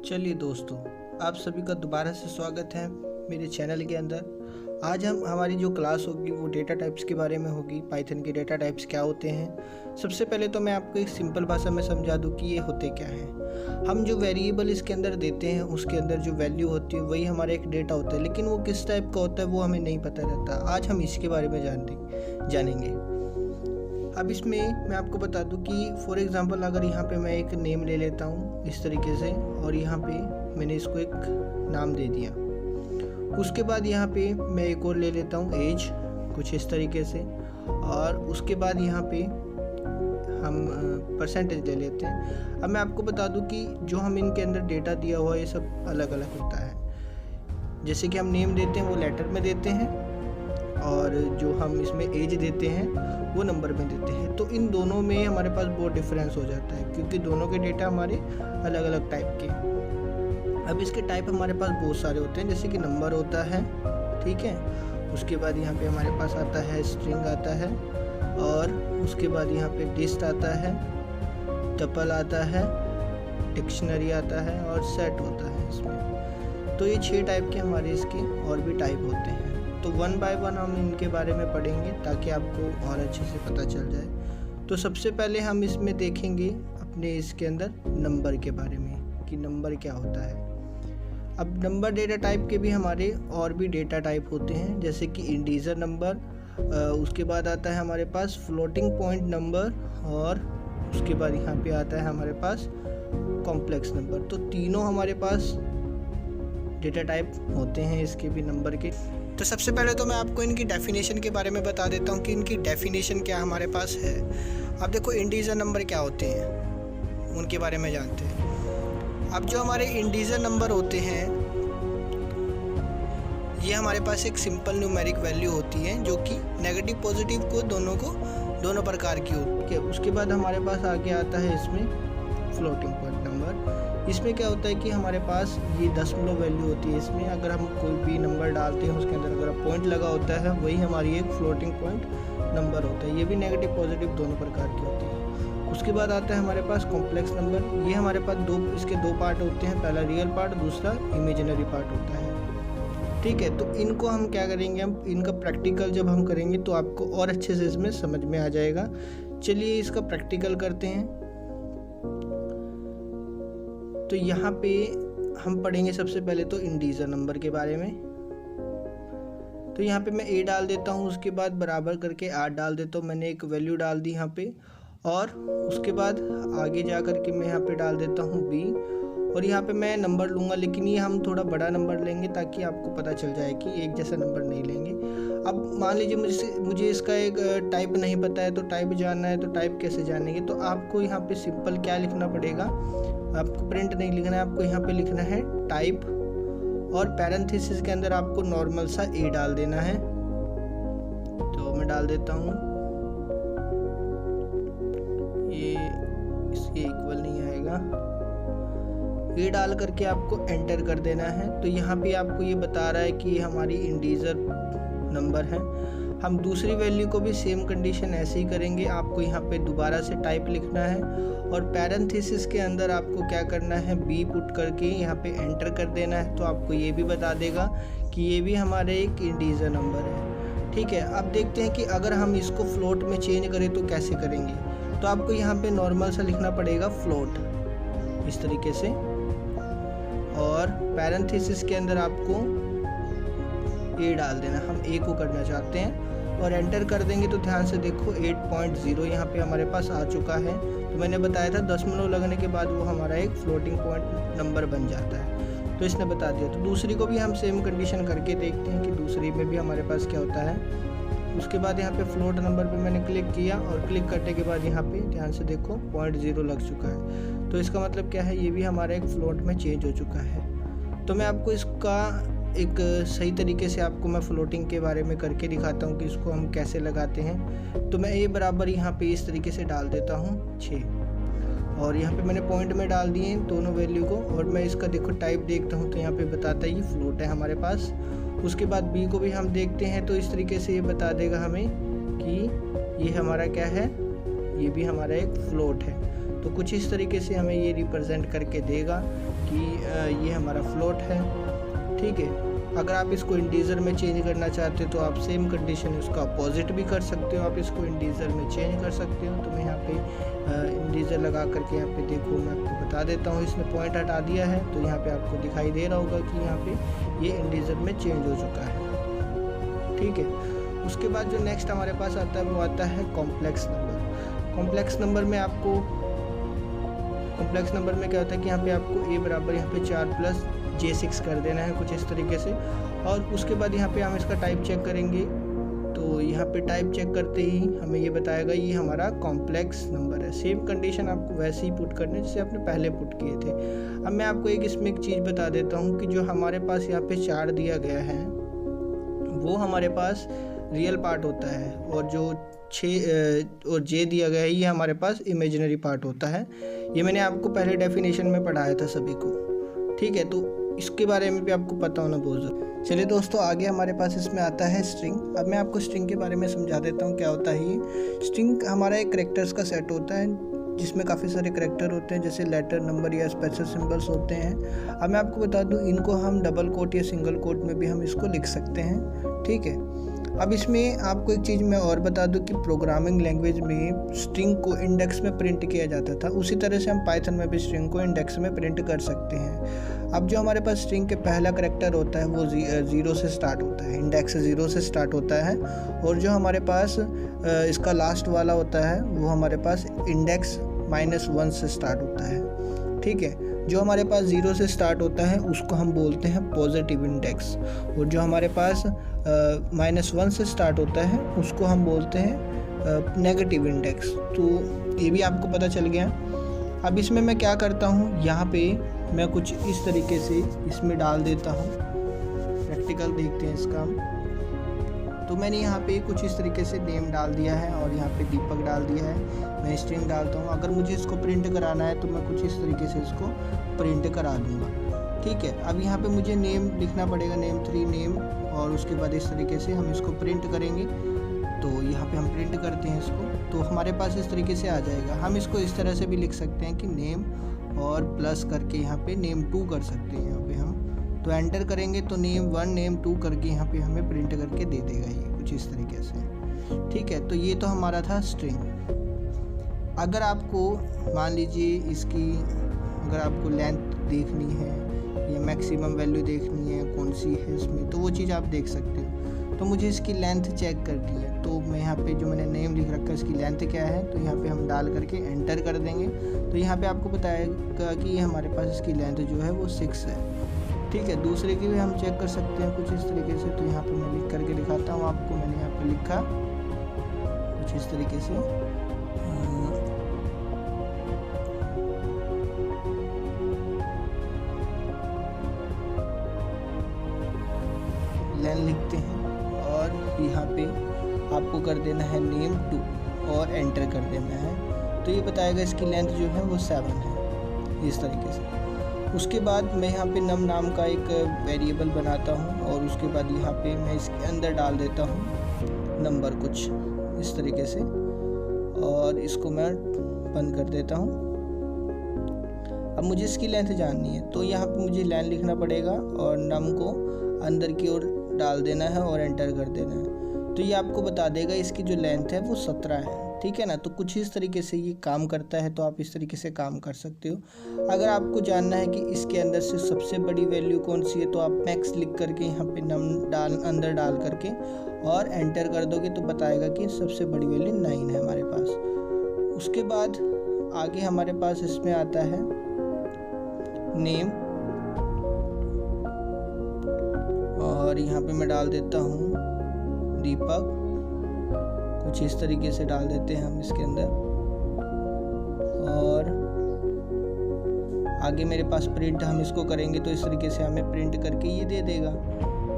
चलिए दोस्तों, आप सभी का दोबारा से स्वागत है मेरे चैनल के अंदर। आज हमारी जो क्लास होगी वो डेटा टाइप्स के बारे में होगी। पाइथन के डेटा टाइप्स क्या होते हैं। सबसे पहले तो मैं आपको एक सिंपल भाषा में समझा दूं कि ये होते क्या हैं। हम जो वेरिएबल इसके अंदर देते हैं उसके अंदर जो वैल्यू होती है वही हमारा एक डेटा होता है, लेकिन वो किस टाइप का होता है वो हमें नहीं पता रहता। आज हम इसके बारे में जानेंगे। अब इसमें मैं आपको बता दूं कि फॉर एग्ज़ाम्पल अगर यहाँ पे मैं एक नेम ले लेता हूँ इस तरीके से, और यहाँ पे मैंने इसको एक नाम दे दिया। उसके बाद यहाँ पे मैं एक और ले लेता हूँ एज, कुछ इस तरीके से, और उसके बाद यहाँ पे हम परसेंटेज ले लेते हैं। अब मैं आपको बता दूं कि जो हम इनके अंदर डेटा दिया हुआ है ये सब अलग अलग होता है। जैसे कि हम नेम देते हैं वो लेटर में देते हैं, और जो हम इसमें एज देते हैं वो नंबर में देते हैं। तो इन दोनों में हमारे पास बहुत डिफरेंस हो जाता है, क्योंकि दोनों के डेटा हमारे अलग अलग टाइप के। अब इसके टाइप हमारे पास बहुत सारे होते हैं, जैसे कि नंबर होता है, ठीक है। उसके बाद यहाँ पे हमारे पास आता है स्ट्रिंग आता है, और उसके बाद यहाँ पे लिस्ट आता है, टपल आता है, डिक्शनरी आता है, और सेट होता है इसमें। तो ये 6 टाइप के हमारे इसके और भी टाइप होते हैं। तो 1 बाय 1 हम इनके बारे में पढ़ेंगे ताकि आपको और अच्छे से पता चल जाए। तो सबसे पहले हम इसमें देखेंगे अपने इसके अंदर नंबर के बारे में कि नंबर क्या होता है। अब नंबर डेटा टाइप के भी हमारे और भी डेटा टाइप होते हैं, जैसे कि इंटीजर नंबर, उसके बाद आता है हमारे पास फ्लोटिंग पॉइंट नंबर, और उसके बाद यहाँ पे आता है हमारे पास कॉम्प्लेक्स नंबर। तो तीनों हमारे पास डेटा टाइप होते हैं इसके भी नंबर के। तो सबसे पहले तो मैं आपको इनकी डेफिनेशन के बारे में बता देता हूँ कि इनकी डेफिनेशन क्या हमारे पास है। अब देखो इंटीजर नंबर क्या होते हैं उनके बारे में जानते हैं। अब जो हमारे इंटीजर नंबर होते हैं ये हमारे पास एक सिंपल न्यूमेरिक वैल्यू होती है, जो कि नेगेटिव पॉजिटिव को दोनों प्रकार की होती है। उसके बाद हमारे पास आगे आता है इसमें फ्लोटिंग पॉइंट नंबर। इसमें क्या होता है कि हमारे पास ये दशमलव वैल्यू होती है। इसमें अगर हम कोई भी नंबर डालते हैं उसके अंदर अगर पॉइंट लगा होता है वही हमारी एक फ्लोटिंग पॉइंट नंबर होता है। ये भी नेगेटिव पॉजिटिव दोनों प्रकार की होती है। उसके बाद आता है हमारे पास कॉम्प्लेक्स नंबर। ये हमारे पास इसके दो पार्ट होते हैं, पहला रियल पार्ट, दूसरा इमेजिनरी पार्ट होता है, ठीक है। तो इनको हम क्या करेंगे, हम इनका प्रैक्टिकल जब हम करेंगे तो आपको और अच्छे से इसमें समझ में आ जाएगा। चलिए इसका प्रैक्टिकल करते हैं। तो यहाँ पे हम पढ़ेंगे सबसे पहले तो इंटीजर नंबर के बारे में। तो यहाँ पे मैं a डाल देता हूँ, उसके बाद बराबर करके 8 डाल देता हूँ। मैंने एक वैल्यू डाल दी यहाँ पे, और उसके बाद आगे जा करके मैं यहाँ पे डाल देता हूँ b, और यहाँ पे मैं नंबर लूँगा, लेकिन ये हम थोड़ा बड़ा नंबर लेंगे ताकि आपको पता चल जाए कि एक जैसा नंबर नहीं लेंगे। अब मान लीजिए मुझे इसका एक टाइप नहीं पता है, तो टाइप जानना है, तो टाइप कैसे जानेंगे। तो आपको यहाँ पे सिंपल क्या लिखना पड़ेगा, आपको प्रिंट नहीं लिखना है, आपको यहाँ पे लिखना है टाइप, और पैरेंथेसिस के अंदर आपको नॉर्मल सा a डाल देना है। तो मैं डाल देता हूँ, ये इसके इक्वल नहीं आएगा। ये डाल करके आपको एंटर कर देना है। तो यहाँ पे आपको ये बता रहा है कि ये हमारी इंटीजर नंबर है। हम दूसरी वैल्यू को भी सेम कंडीशन ऐसे ही करेंगे। आपको यहाँ पे दोबारा से टाइप लिखना है, और पैरेंथेसिस के अंदर आपको क्या करना है, b पुट करके यहाँ पे एंटर कर देना है। तो आपको ये भी बता देगा कि ये भी हमारे एक इंटीजर नंबर है, ठीक है। अब देखते हैं कि अगर हम इसको फ्लोट में चेंज करें तो कैसे करेंगे। तो आपको यहाँ पे नॉर्मल सा लिखना पड़ेगा फ्लोट इस तरीके से, और पैरेंथेसिस के अंदर आपको a डाल देना। हम a को करना चाहते हैं, और एंटर कर देंगे तो ध्यान से देखो 8.0 यहाँ पे हमारे पास आ चुका है। तो मैंने बताया था दशमलव लगने के बाद वो हमारा एक फ्लोटिंग पॉइंट नंबर बन जाता है, तो इसने बता दिया। तो दूसरी को भी हम सेम कंडीशन करके देखते हैं कि दूसरी में भी हमारे पास क्या होता है। उसके बाद यहाँ पे फ्लोट नंबर पे मैंने क्लिक किया, और क्लिक करने के बाद यहाँ पे ध्यान से देखो 0.0 लग चुका है। तो इसका मतलब क्या है, ये भी हमारा एक फ्लोट में चेंज हो चुका है। तो मैं आपको इसका एक सही तरीके से आपको मैं फ्लोटिंग के बारे में करके दिखाता हूँ कि इसको हम कैसे लगाते हैं। तो मैं a बराबर यहाँ पे इस तरीके से डाल देता हूँ 6, और यहाँ पे मैंने पॉइंट में डाल दिए दोनों वैल्यू को, और मैं इसका देखो टाइप देखता हूँ तो यहाँ पे बताता है ये फ्लोट है हमारे पास। उसके बाद b को भी हम देखते हैं, तो इस तरीके से ये बता देगा हमें कि ये हमारा क्या है, ये भी हमारा एक फ्लोट है। तो कुछ इस तरीके से हमें ये रिप्रेजेंट करके देगा कि ये हमारा फ्लोट है। ठीक है, अगर आप इसको इंटीजर में चेंज करना चाहते हो तो आप सेम कंडीशन उसका अपोजिट भी कर सकते हो, आप इसको इंटीजर में चेंज कर सकते हो। तो मैं यहाँ पे इंटीजर लगा करके यहाँ पे देखो मैं आपको बता देता हूँ, इसने पॉइंट हटा दिया है तो यहाँ पे आपको दिखाई दे रहा होगा कि यहाँ पे ये इंटीजर में चेंज हो चुका है। ठीक है, उसके बाद जो नेक्स्ट हमारे पास आता है वो आता है कॉम्प्लेक्स नंबर। कॉम्प्लेक्स नंबर में आपको कॉम्प्लेक्स नंबर में क्या होता है कि यहाँ पे आपको a बराबर यहाँ पे 4 + J6 कर देना है कुछ इस तरीके से। और उसके बाद यहाँ पे हम इसका टाइप चेक करेंगे, तो यहाँ पे टाइप चेक करते ही हमें ये बताएगा ये हमारा कॉम्प्लेक्स नंबर है। सेम कंडीशन आपको वैसे ही पुट करने जैसे आपने पहले पुट किए थे। अब मैं आपको इसमें एक चीज़ बता देता हूँ कि जो हमारे पास यहाँ पे 4 दिया गया है वो हमारे पास रियल पार्ट होता है, और जो 6 और J दिया गया है ये हमारे पास इमेजिनरी पार्ट होता है। ये मैंने आपको पहले डेफिनेशन में पढ़ाया था सभी को। ठीक है, तो इसके बारे में भी आपको पता होना बहुत ज़रूरी। चलिए दोस्तों, आगे हमारे पास इसमें आता है स्ट्रिंग। अब मैं आपको स्ट्रिंग के बारे में समझा देता हूँ क्या होता है ये। स्ट्रिंग हमारा एक कैरेक्टर्स का सेट होता है जिसमें काफ़ी सारे कैरेक्टर होते हैं, जैसे लेटर, नंबर या स्पेशल सिंबल्स होते हैं। अब मैं आपको बता दूँ इनको हम डबल कोट या सिंगल कोट में भी हम इसको लिख सकते हैं। ठीक है, अब इसमें आपको एक चीज़ मैं और बता दूं कि प्रोग्रामिंग लैंग्वेज में स्ट्रिंग को इंडेक्स में प्रिंट किया जाता था, उसी तरह से हम पाइथन में भी स्ट्रिंग को इंडेक्स में प्रिंट कर सकते हैं। अब जो हमारे पास स्ट्रिंग के पहला करैक्टर होता है वो 0 से स्टार्ट होता है, इंडेक्स 0 से स्टार्ट होता है। और जो हमारे पास इसका लास्ट वाला होता है वो हमारे पास इंडेक्स -1 से स्टार्ट होता है। ठीक है, जो हमारे पास 0 से स्टार्ट होता है उसको हम बोलते हैं पॉजिटिव इंडेक्स, और जो हमारे पास -1 से स्टार्ट होता है उसको हम बोलते हैं नेगेटिव इंडेक्स। तो ये भी आपको पता चल गया। अब इसमें मैं क्या करता हूँ, यहाँ पे मैं कुछ इस तरीके से इसमें डाल देता हूँ। प्रैक्टिकल देखते हैं इसका। तो मैंने यहाँ पे कुछ इस तरीके से नेम डाल दिया है और यहाँ पे दीपक डाल दिया है। मैं स्ट्रिंग डालता हूँ। अगर मुझे इसको प्रिंट कराना है तो मैं कुछ इस तरीके से इसको प्रिंट करा दूँगा। ठीक है, अब यहाँ पे मुझे नेम लिखना पड़ेगा, नेम 3 नेम, और उसके बाद इस तरीके से हम इसको प्रिंट करेंगे। तो यहाँ पे हम प्रिंट करते हैं इसको, तो हमारे पास इस तरीके से आ जाएगा। हम इसको इस तरह से भी लिख सकते हैं कि नेम और प्लस करके यहाँ पे नेम 2 कर सकते हैं। यहाँ पे हम तो एंटर करेंगे तो नेम 1 नेम 2 करके यहाँ पे हमें प्रिंट करके दे देगा ये कुछ इस तरीके से। ठीक है, तो ये तो हमारा था स्ट्रिंग। अगर आपको मान लीजिए इसकी अगर आपको लेंथ देखनी है या मैक्सिमम वैल्यू देखनी है कौन सी है इसमें, तो वो चीज़ आप देख सकते हो। तो मुझे इसकी लेंथ चेक करनी है, तो मैं यहाँ पे जो मैंने नेम लिख रखा है इसकी लेंथ क्या है, तो यहाँ पे हम डाल करके एंटर कर देंगे। तो यहाँ पे आपको बताएगा कि हमारे पास इसकी लेंथ जो है वो 6 है। ठीक है, दूसरे की भी हम चेक कर सकते हैं कुछ इस तरीके से। तो यहाँ पे मैं लिख करके दिखाता हूँ आपको। मैंने यहाँ पे लिखा कुछ इस तरीके से, लेन लिखते हैं और यहाँ पे आपको कर देना है नेम 2 और एंटर कर देना है। तो ये बताएगा इसकी लेंथ जो है वो 7 है, इस तरीके से। उसके बाद मैं यहाँ पे नम नाम का एक वेरिएबल बनाता हूँ और उसके बाद यहाँ पे मैं इसके अंदर डाल देता हूँ नंबर कुछ इस तरीके से, और इसको मैं बंद कर देता हूँ। अब मुझे इसकी लेंथ जाननी है, तो यहाँ पे मुझे लाइन लिखना पड़ेगा और नम को अंदर की ओर डाल देना है और एंटर कर देना है। तो ये आपको बता देगा इसकी जो लेंथ है वो 17 है। ठीक है ना, तो कुछ इस तरीके से ये काम करता है। तो आप इस तरीके से काम कर सकते हो। अगर आपको जानना है कि इसके अंदर से सबसे बड़ी वैल्यू कौन सी है, तो आप मैक्स लिख करके यहाँ पे नम अंदर डाल करके और एंटर कर दोगे तो बताएगा कि सबसे बड़ी वैल्यू 9 है हमारे पास। उसके बाद आगे हमारे पास इसमें आता है नेम, और यहाँ पे मैं डाल देता हूँ दीपक, कुछ इस तरीके से डाल देते हैं हम इसके अंदर। और आगे मेरे पास प्रिंट हम इसको करेंगे तो इस तरीके से हमें प्रिंट करके ये दे देगा।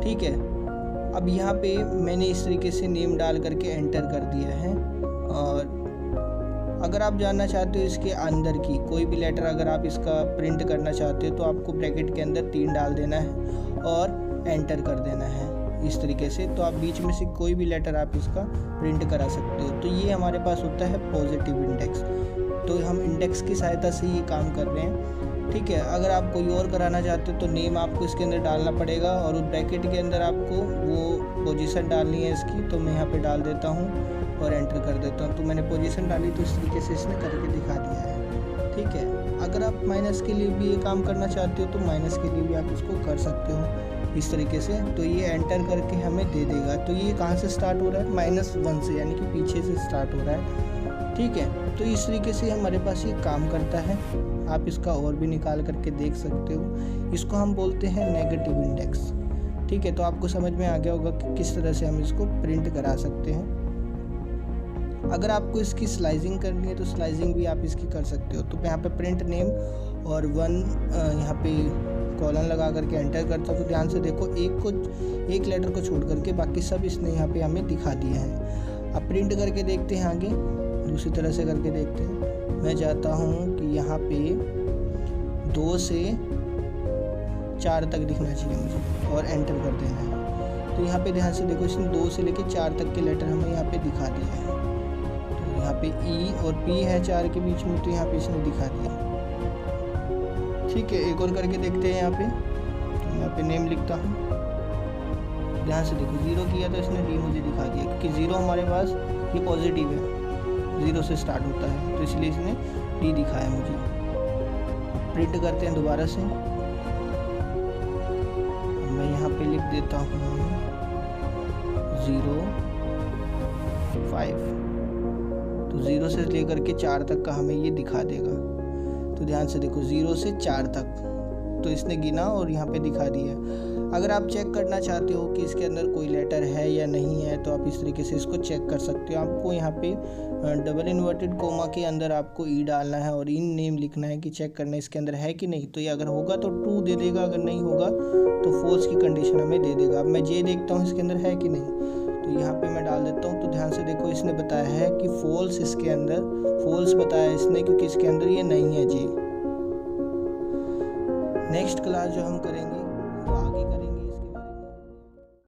ठीक है, अब यहाँ पे मैंने इस तरीके से नेम डाल करके एंटर कर दिया है। और अगर आप जानना चाहते हो इसके अंदर की कोई भी लेटर अगर आप इसका प्रिंट करना चाहते हो तो आपको ब्रैकेट के अंदर 3 डाल देना है और एंटर कर देना है इस तरीके से। तो आप बीच में से कोई भी लेटर आप इसका प्रिंट करा सकते हो। तो ये हमारे पास होता है पॉजिटिव इंडेक्स। तो हम इंडेक्स की सहायता से ये काम कर रहे हैं। ठीक है, अगर आप कोई और कराना चाहते हो तो नेम आपको इसके अंदर डालना पड़ेगा और उस ब्रैकेट के अंदर आपको वो पोजीशन डालनी है इसकी। तो मैं यहाँ पे डाल देता हूँ और एंटर कर देता हूँ। तो मैंने पोजीशन डाली तो इस तरीके से इसने करके दिखा दिया है। ठीक है, अगर आप माइनस के लिए भी ये काम करना चाहते हो तो माइनस के लिए भी आप इसको कर सकते हो इस तरीके से। तो ये एंटर करके हमें दे देगा। तो ये कहाँ से स्टार्ट हो रहा है, -1 से, यानी कि पीछे से स्टार्ट हो रहा है। ठीक है, तो इस तरीके से हमारे पास ये काम करता है। आप इसका और भी निकाल करके देख सकते हो। इसको हम बोलते हैं नेगेटिव इंडेक्स। ठीक है, तो आपको समझ में आ गया होगा कि किस तरह से हम इसको प्रिंट करा सकते हैं। अगर आपको इसकी स्लाइसिंग करनी है तो स्लाइसिंग भी आप इसकी कर सकते हो। तो यहाँ पे प्रिंट नेम और 1 यहाँ पे कॉलन लगा करके एंटर करता हूँ। तो ध्यान से देखो, एक लेटर को छोड़ करके बाकी सब इसने यहाँ पे हमें दिखा दिया है। अब प्रिंट करके देखते हैं आगे, दूसरी तरह से करके देखते हैं। मैं चाहता हूँ कि यहाँ पे 2 से 4 तक दिखना चाहिए मुझे और एंटर कर देना है। तो यहाँ पे ध्यान से देखो, इसने 2 से लेके 4 तक के लेटर हमें यहाँ पे दिखा दिया है। तो यहाँ पे ई और पी है 4 के बीच में, तो यहाँ पे इसने दिखा दिया। ठीक है, एक और करके देखते हैं यहाँ पे। तो यहाँ पे नेम लिखता हूँ। ध्यान से देखो, 0 किया तो इसने डी मुझे दिखा दिया, क्योंकि 0 हमारे पास ये पॉजिटिव है, 0 से स्टार्ट होता है, तो इसलिए इसने डी दिखाया मुझे। प्रिंट करते हैं दोबारा से। मैं यहाँ पे लिख देता हूँ 0 5। तो 0 से लेकर के 4 तक का हमें ये दिखा देगा। तो ध्यान से देखो, 0 से 4 तक तो इसने गिना और यहाँ पे दिखा दिया। अगर आप चेक करना चाहते हो कि इसके अंदर कोई लेटर है या नहीं है, तो आप इस तरीके से इसको चेक कर सकते हो। आपको यहाँ पे डबल इन्वर्टेड कोमा के अंदर आपको ई डालना है और इन नेम लिखना है कि चेक करना है इसके अंदर है कि नहीं। तो ये अगर होगा तो ट्रू दे देगा, अगर नहीं होगा तो फॉल्स की कंडीशन हमें दे देगा। अब मैं जे देखता हूँ इसके अंदर है कि नहीं, तो यहाँ पे मैं डाल देता हूँ। तो ध्यान से देखो, इसने बताया है कि फॉल्स, इसके अंदर फॉल्स बताया इसने, क्योंकि इसके अंदर ये नहीं है जे। नेक्स्ट क्लास जो हम करेंगे